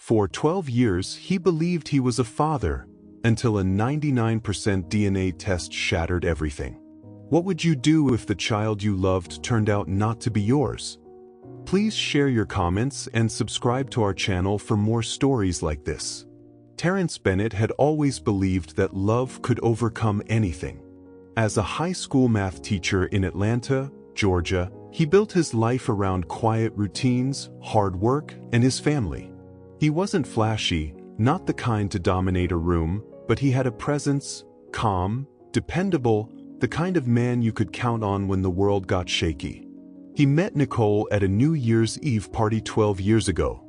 For 12 years, he believed he was a father, until a 99% DNA test shattered everything. What would you do if the child you loved turned out not to be yours? Please share your comments and subscribe to our channel for more stories like this. Terrence Bennett had always believed that love could overcome anything. As a high school math teacher in Atlanta, Georgia, he built his life around quiet routines, hard work, and his family. He wasn't flashy, not the kind to dominate a room, but he had a presence, calm, dependable, the kind of man you could count on when the world got shaky. He met Nicole at a New Year's Eve party 12 years ago.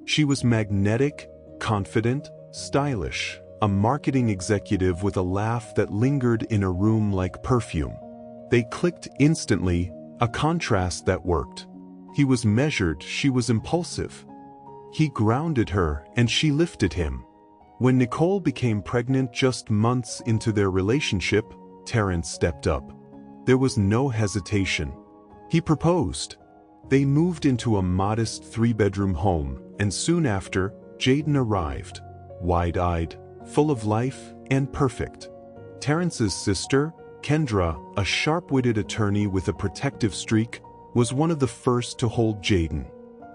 She was magnetic, confident, stylish, a marketing executive with a laugh that lingered in a room like perfume. They clicked instantly, a contrast that worked. He was measured, she was impulsive. He grounded her, and she lifted him. When Nicole became pregnant just months into their relationship, Terrence stepped up. There was no hesitation. He proposed. They moved into a modest 3-bedroom home, and soon after, Jayden arrived. Wide-eyed, full of life, and perfect. Terrence's sister, Kendra, a sharp-witted attorney with a protective streak, was one of the first to hold Jayden.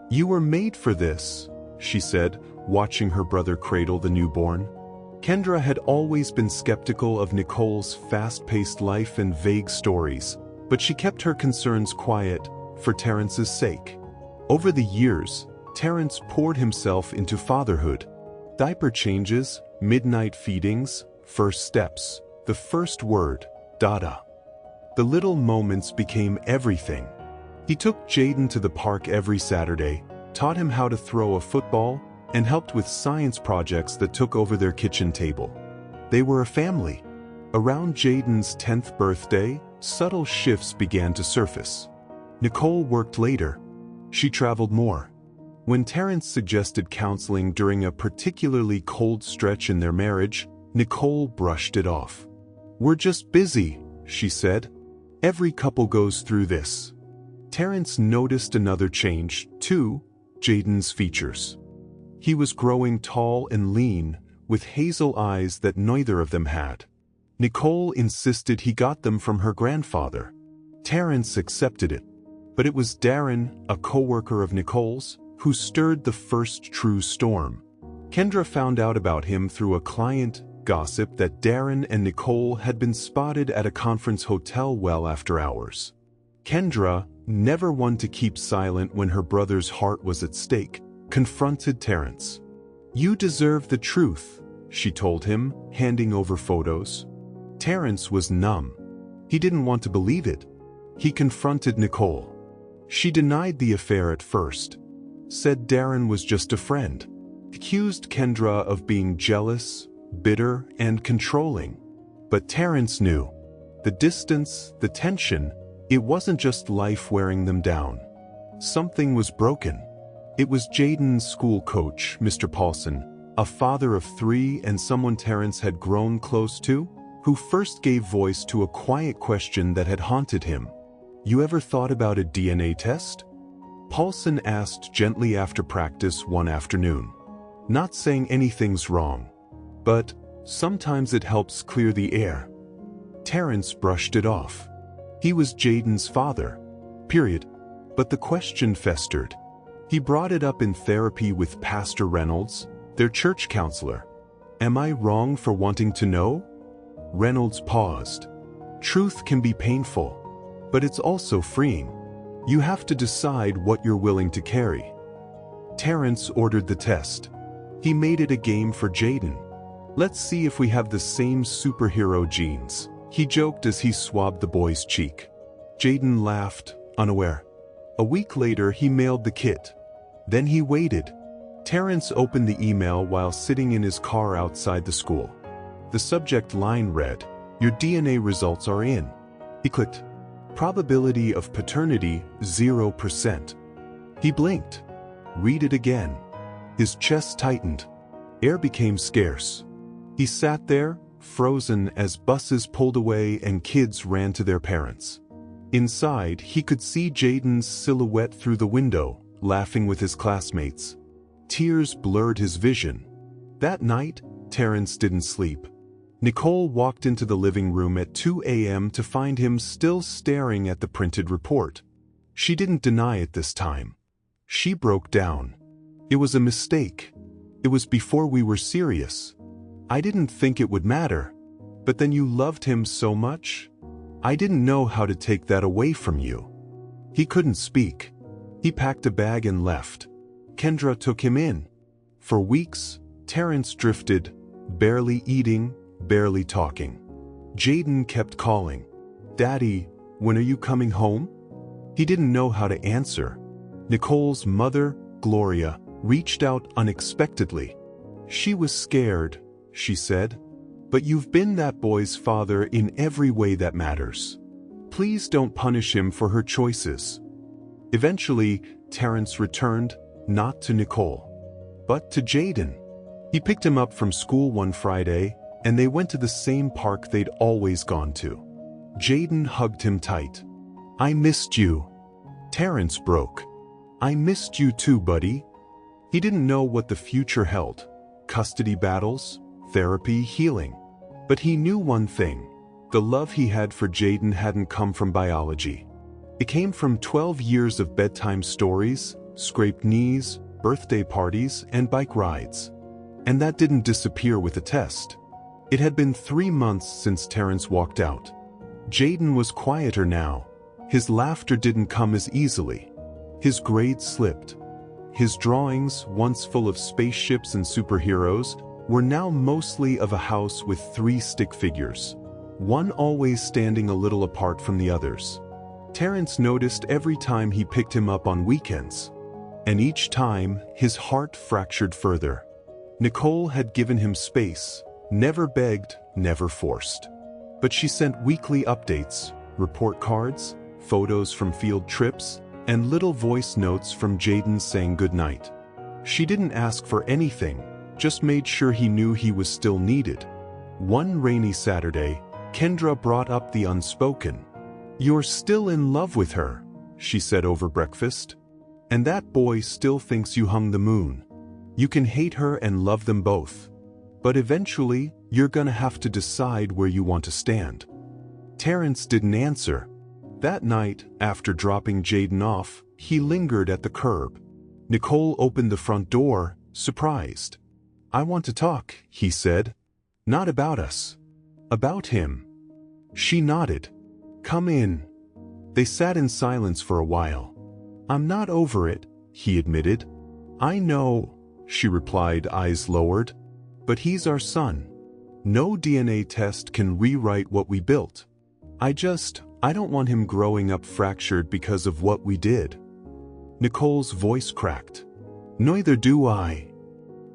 "You were made for this," she said, watching her brother cradle the newborn. Kendra had always been skeptical of Nicole's fast-paced life and vague stories, but she kept her concerns quiet, for Terrence's sake. Over the years, Terrence poured himself into fatherhood. Diaper changes, midnight feedings, first steps, the first word, Dada. The little moments became everything. He took Jayden to the park every Saturday, taught him how to throw a football, and helped with science projects that took over their kitchen table. They were a family. Around Jayden's 10th birthday, subtle shifts began to surface. Nicole worked later. She traveled more. When Terrence suggested counseling during a particularly cold stretch in their marriage, Nicole brushed it off. "We're just busy," she said. "Every couple goes through this." Terrence noticed another change, too, Jayden's features. He was growing tall and lean, with hazel eyes that neither of them had. Nicole insisted he got them from her grandfather. Terrence accepted it. But it was Darren, a co-worker of Nicole's, who stirred the first true storm. Kendra found out about him through a client gossip that Darren and Nicole had been spotted at a conference hotel well after hours. Kendra, never one to keep silent when her brother's heart was at stake, confronted Terrence. "You deserve the truth," she told him, handing over photos. Terrence was numb. He didn't want to believe it. He confronted Nicole. She denied the affair at first, said Darren was just a friend, accused Kendra of being jealous, bitter, and controlling. But Terrence knew. The distance, the tension, it wasn't just life wearing them down. Something was broken. It was Jayden's school coach, Mr. Paulson, a father of 3 and someone Terrence had grown close to, who first gave voice to a quiet question that had haunted him. "You ever thought about a DNA test?" Paulson asked gently after practice one afternoon. Not saying anything's wrong, but sometimes it helps clear the air. Terrence brushed it off. He was Jayden's father, period. But the question festered. He brought it up in therapy with Pastor Reynolds, their church counselor. "Am I wrong for wanting to know?" Reynolds paused. "Truth can be painful, but it's also freeing. You have to decide what you're willing to carry." Terrence ordered the test. He made it a game for Jayden. "Let's see if we have the same superhero genes," he joked as he swabbed the boy's cheek. Jayden laughed, unaware. A week later, he mailed the kit. Then he waited. Terrence opened the email while sitting in his car outside the school. The subject line read, "Your DNA results are in." He clicked. Probability of paternity, 0%. He blinked. Read it again. His chest tightened. Air became scarce. He sat there, frozen as buses pulled away and kids ran to their parents. Inside, he could see Jayden's silhouette through the window, laughing with his classmates. Tears blurred his vision. That night, Terrence didn't sleep. Nicole walked into the living room at 2 a.m. to find him still staring at the printed report. She didn't deny it this time. She broke down. It was a mistake. It was before we were serious. I didn't think it would matter. But then you loved him so much? I didn't know how to take that away from you. He couldn't speak. He packed a bag and left. Kendra took him in. For weeks, Terrence drifted, barely eating, barely talking. Jayden kept calling. "Daddy, when are you coming home?" He didn't know how to answer. Nicole's mother, Gloria, reached out unexpectedly. "She was scared," she said. "But you've been that boy's father in every way that matters. Please don't punish him for her choices." Eventually, Terrence returned, not to Nicole, but to Jayden. He picked him up from school one Friday, and they went to the same park they'd always gone to. Jayden hugged him tight. "I missed you." Terrence broke. "I missed you too, buddy." He didn't know what the future held: custody battles, therapy, healing. But he knew one thing: the love he had for Jayden hadn't come from biology. It came from 12 years of bedtime stories, scraped knees, birthday parties, and bike rides. And that didn't disappear with a test. It had been 3 months since Terrence walked out. Jayden was quieter now. His laughter didn't come as easily. His grades slipped. His drawings, once full of spaceships and superheroes, were now mostly of a house with 3 stick figures, one always standing a little apart from the others. Terrence noticed every time he picked him up on weekends. And each time, his heart fractured further. Nicole had given him space, never begged, never forced. But she sent weekly updates, report cards, photos from field trips, and little voice notes from Jayden saying goodnight. She didn't ask for anything, just made sure he knew he was still needed. One rainy Saturday, Kendra brought up the unspoken. "You're still in love with her," she said over breakfast. "And that boy still thinks you hung the moon. You can hate her and love them both. But eventually, you're gonna have to decide where you want to stand." Terrence didn't answer. That night, after dropping Jayden off, he lingered at the curb. Nicole opened the front door, surprised. "I want to talk," he said. "Not about us. About him." She nodded. "Come in." They sat in silence for a while. "I'm not over it," he admitted. "I know," she replied, eyes lowered. "But he's our son. No DNA test can rewrite what we built. I don't want him growing up fractured because of what we did." Nicole's voice cracked. "Neither do I."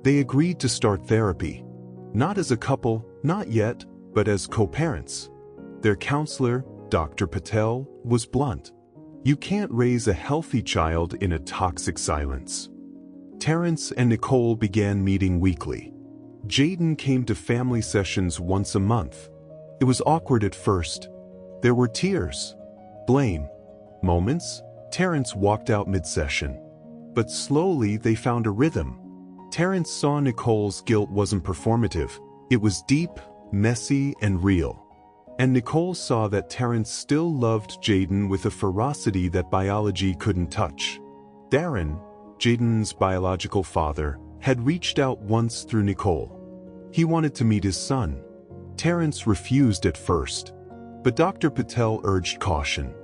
They agreed to start therapy. Not as a couple, not yet, but as co-parents. Their counselor, Dr. Patel, was blunt. "You can't raise a healthy child in a toxic silence." Terrence and Nicole began meeting weekly. Jayden came to family sessions once a month. It was awkward at first. There were tears, blame, moments. Terrence walked out mid-session. But slowly they found a rhythm. Terrence saw Nicole's guilt wasn't performative. It was deep, messy, and real. And Nicole saw that Terrence still loved Jayden with a ferocity that biology couldn't touch. Darren, Jayden's biological father, had reached out once through Nicole. He wanted to meet his son. Terrence refused at first. But Dr. Patel urged caution.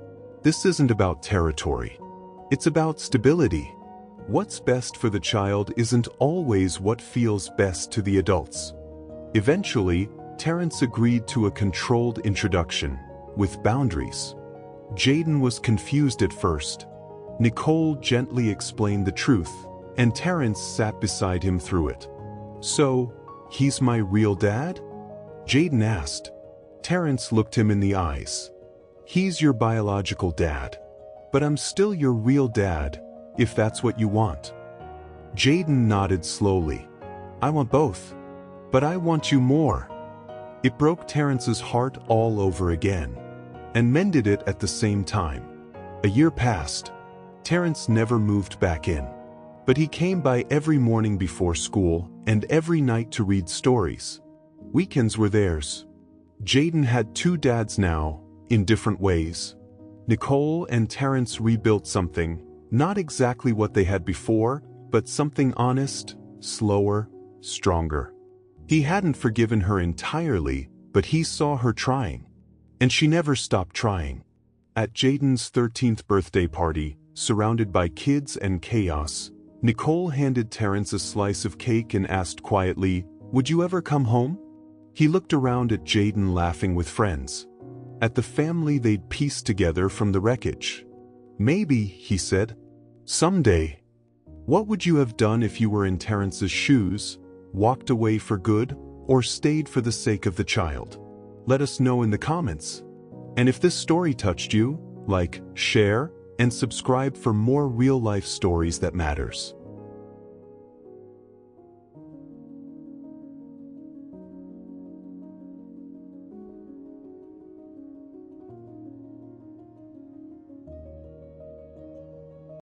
This isn't about territory. It's about stability. What's best for the child isn't always what feels best to the adults. Eventually, Terrence agreed to a controlled introduction, with boundaries. Jayden was confused at first. Nicole gently explained the truth, and Terrence sat beside him through it. "So, he's my real dad?" Jayden asked. Terrence looked him in the eyes. "He's your biological dad. But I'm still your real dad, if that's what you want." Jayden nodded slowly. "I want both. But I want you more." It broke Terrence's heart all over again, and mended it at the same time. A year passed. Terrence never moved back in. But he came by every morning before school and every night to read stories. Weekends were theirs. Jayden had two dads now, in different ways. Nicole and Terrence rebuilt something, not exactly what they had before, but something honest, slower, stronger. He hadn't forgiven her entirely, but he saw her trying. And she never stopped trying. At Jayden's 13th birthday party, surrounded by kids and chaos, Nicole handed Terrence a slice of cake and asked quietly, "Would you ever come home?" He looked around at Jayden laughing with friends. At the family they'd pieced together from the wreckage. "Maybe," he said. "Someday." What would you have done if you were in Terrence's shoes, walked away for good, or stayed for the sake of the child? Let us know in the comments. And if this story touched you, like, share, and subscribe for more real-life stories that matters.